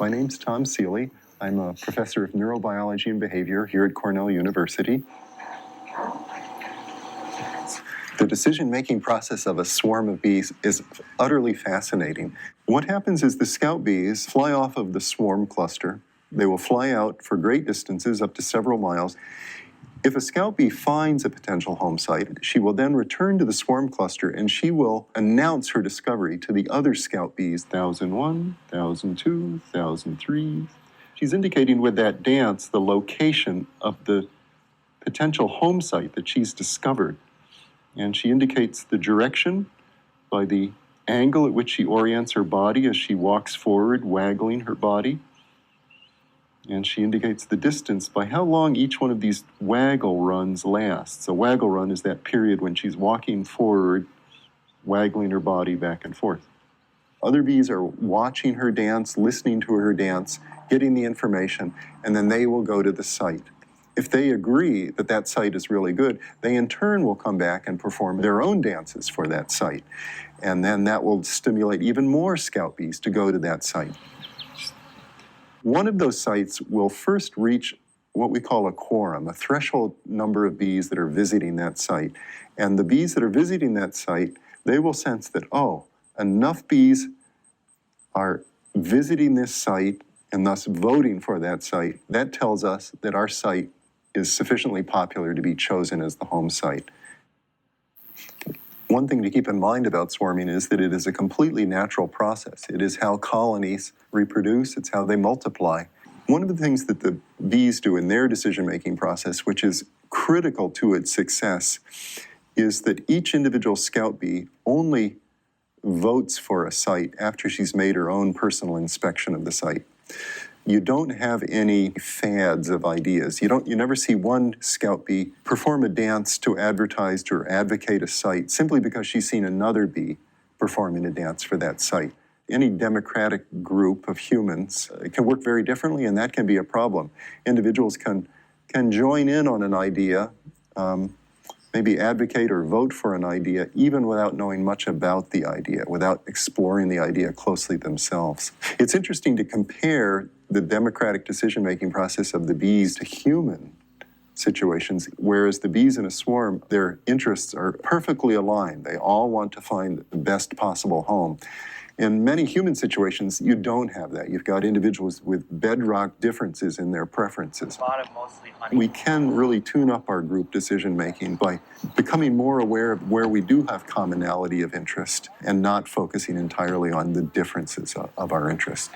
My name's Tom Seeley. I'm a professor of neurobiology and behavior here at Cornell University. The decision-making process of a swarm of bees is utterly fascinating. What happens is the scout bees fly off of the swarm cluster. They will fly out for great distances, up to several miles. If a scout bee finds a potential home site, she will then return to the swarm cluster and she will announce her discovery to the other scout bees, 1001, 1002, 1003. She's indicating with that dance the location of the potential home site that she's discovered. And she indicates the direction by the angle at which she orients her body as she walks forward, waggling her body. And she indicates the distance by how long each one of these waggle runs lasts. A waggle run is that period when she's walking forward, waggling her body back and forth. Other bees are watching her dance, listening to her dance, getting the information, and then they will go to the site. If they agree that that site is really good, they in turn will come back and perform their own dances for that site. And then that will stimulate even more scout bees to go to that site. One of those sites will first reach what we call a quorum, a threshold number of bees that are visiting that site. And the bees that are visiting that site, they will sense that, oh, enough bees are visiting this site and thus voting for that site. That tells us that our site is sufficiently popular to be chosen as the home site. One thing to keep in mind about swarming is that it is a completely natural process. It is how colonies reproduce, it's how they multiply. One of the things that the bees do in their decision-making process, which is critical to its success, is that each individual scout bee only votes for a site after she's made her own personal inspection of the site. You don't have any fads of ideas. You never see one scout bee perform a dance to advertise or advocate a site simply because she's seen another bee performing a dance for that site. Any democratic group of humans can work very differently, and that can be a problem. Individuals can join in on an idea, maybe advocate or vote for an idea even without knowing much about the idea, without exploring the idea closely themselves. It's interesting to compare the democratic decision-making process of the bees to human situations, whereas the bees in a swarm, their interests are perfectly aligned. They all want to find the best possible home. In many human situations, you don't have that. You've got individuals with bedrock differences in their preferences. A lot of mostly honey. We can really tune up our group decision-making by becoming more aware of where we do have commonality of interest and not focusing entirely on the differences of our interest.